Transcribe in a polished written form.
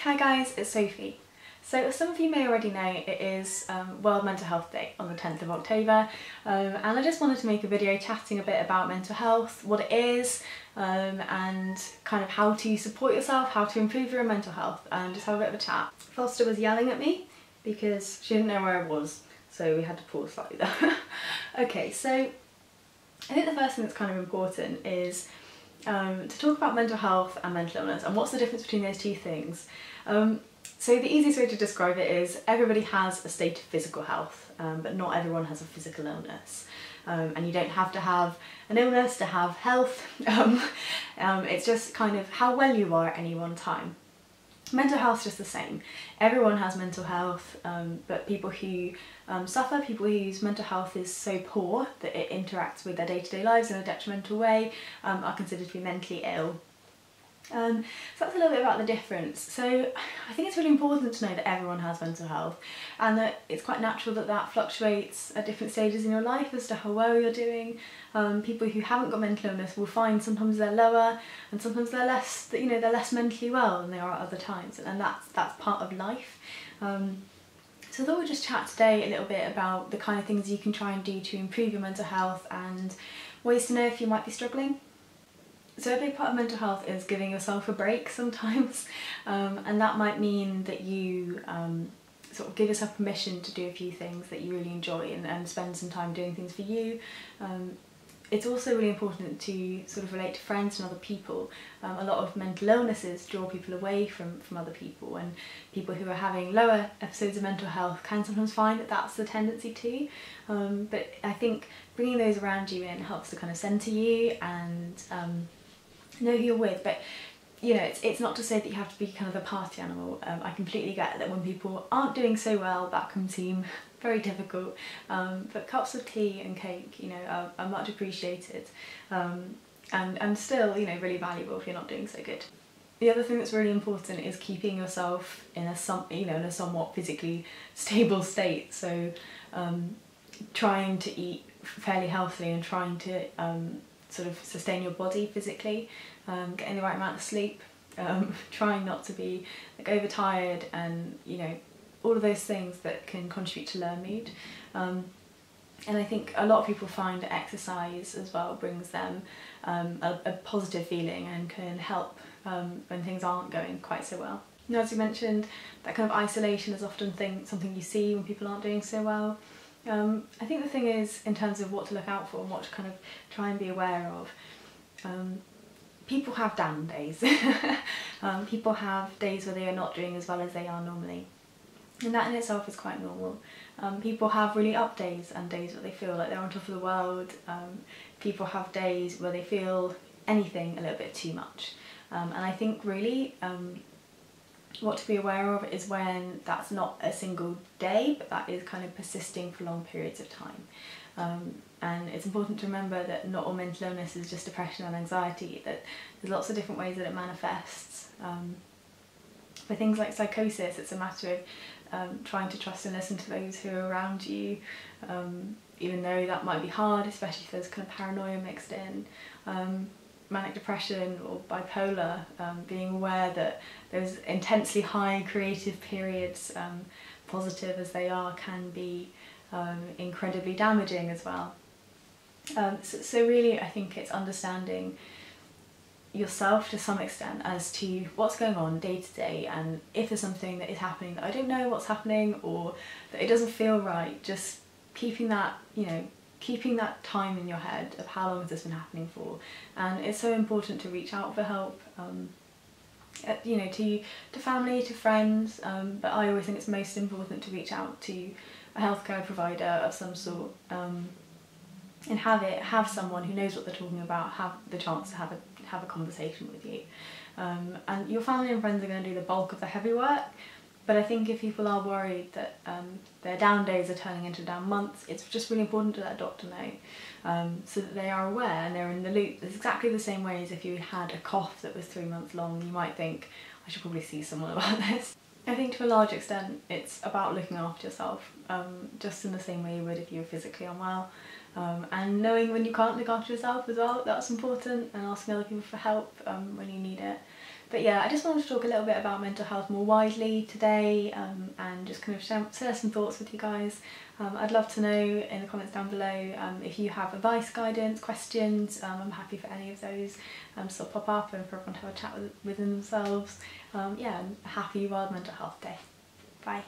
Hi guys, it's Sophie. So as some of you may already know, it is World Mental Health Day on the 10th of October, and I just wanted to make a video chatting a bit about mental health, what it is, and kind of how to support yourself, how to improve your mental health, and just have a bit of a chat. Foster was yelling at me because she didn't know where I was, so we had to pause slightly there. Okay, so I think the first thing that's kind of important is to talk about mental health and mental illness and what's the difference between those two things. So the easiest way to describe it is everybody has a state of physical health, but not everyone has a physical illness. And you don't have to have an illness to have health. It's just kind of how well you are at any one time. Mental health is just the same. Everyone has mental health, but people who suffer, people whose mental health is so poor that it interacts with their day-to-day lives in a detrimental way, are considered to be mentally ill. So that's a little bit about the difference. So I think it's really important to know that everyone has mental health and that it's quite natural that that fluctuates at different stages in your life as to how well you're doing. People who haven't got mental illness will find sometimes they're lower and sometimes they're less, they're less mentally well than they are at other times, and that's part of life. So I thought we'd just chat today a little bit about the kind of things you can try and do to improve your mental health and ways to know if you might be struggling. So a big part of mental health is giving yourself a break sometimes, and that might mean that you sort of give yourself permission to do a few things that you really enjoy and spend some time doing things for you. It's also really important to sort of relate to friends and other people. A lot of mental illnesses draw people away from other people, and people who are having lower episodes of mental health can sometimes find that that's the tendency too. But I think bringing those around you in helps to kind of centre you and know who you're with. But it's not to say that you have to be kind of a party animal. I completely get that when people aren't doing so well, that can seem very difficult, but cups of tea and cake are much appreciated, and still really valuable if you're not doing so good. The other thing that's really important is keeping yourself in a somewhat physically stable state, so trying to eat fairly healthily and trying to sort of sustain your body physically, getting the right amount of sleep, trying not to be overtired, and all of those things that can contribute to low mood. And I think a lot of people find that exercise as well brings them a positive feeling and can help when things aren't going quite so well. Now, as you mentioned, that kind of isolation is often something you see when people aren't doing so well. I think the thing is, in terms of what to look out for and what to kind of try and be aware of, people have down days. People have days where they are not doing as well as they are normally, and that in itself is quite normal. People have really up days and days where they feel like they're on top of the world. People have days where they feel anything a little bit too much, and I think really what to be aware of is when that's not a single day, but that is kind of persisting for long periods of time. And it's important to remember that not all mental illness is just depression and anxiety, that there's lots of different ways that it manifests. For things like psychosis, it's a matter of trying to trust and listen to those who are around you, even though that might be hard, especially if there's kind of paranoia mixed in. Manic depression or bipolar, being aware that those intensely high creative periods, positive as they are, can be incredibly damaging as well. So really I think it's understanding yourself to some extent as to what's going on day to day, and if there's something that is happening that I don't know what's happening or that it doesn't feel right, just keeping that time in your head of how long has this been happening for. And it's so important to reach out for help, to family, to friends, but I always think it's most important to reach out to a healthcare provider of some sort, and have someone who knows what they're talking about, have the chance to have a conversation with you. And your family and friends are going to do the bulk of the heavy work. But I think if people are worried that their down days are turning into down months, it's just really important to let a doctor know, so that they are aware and they're in the loop. It's exactly the same way as if you had a cough that was 3 months long, you might think, I should probably see someone about this. I think to a large extent it's about looking after yourself, just in the same way you would if you were physically unwell. And knowing when you can't look after yourself as well, that's important, and asking other people for help when you need it. But yeah, I just wanted to talk a little bit about mental health more widely today, and just kind of share some thoughts with you guys. I'd love to know in the comments down below if you have advice, guidance, questions. I'm happy for any of those to sort of pop up and for everyone to have a chat within themselves. Yeah, and happy World Mental Health Day. Bye.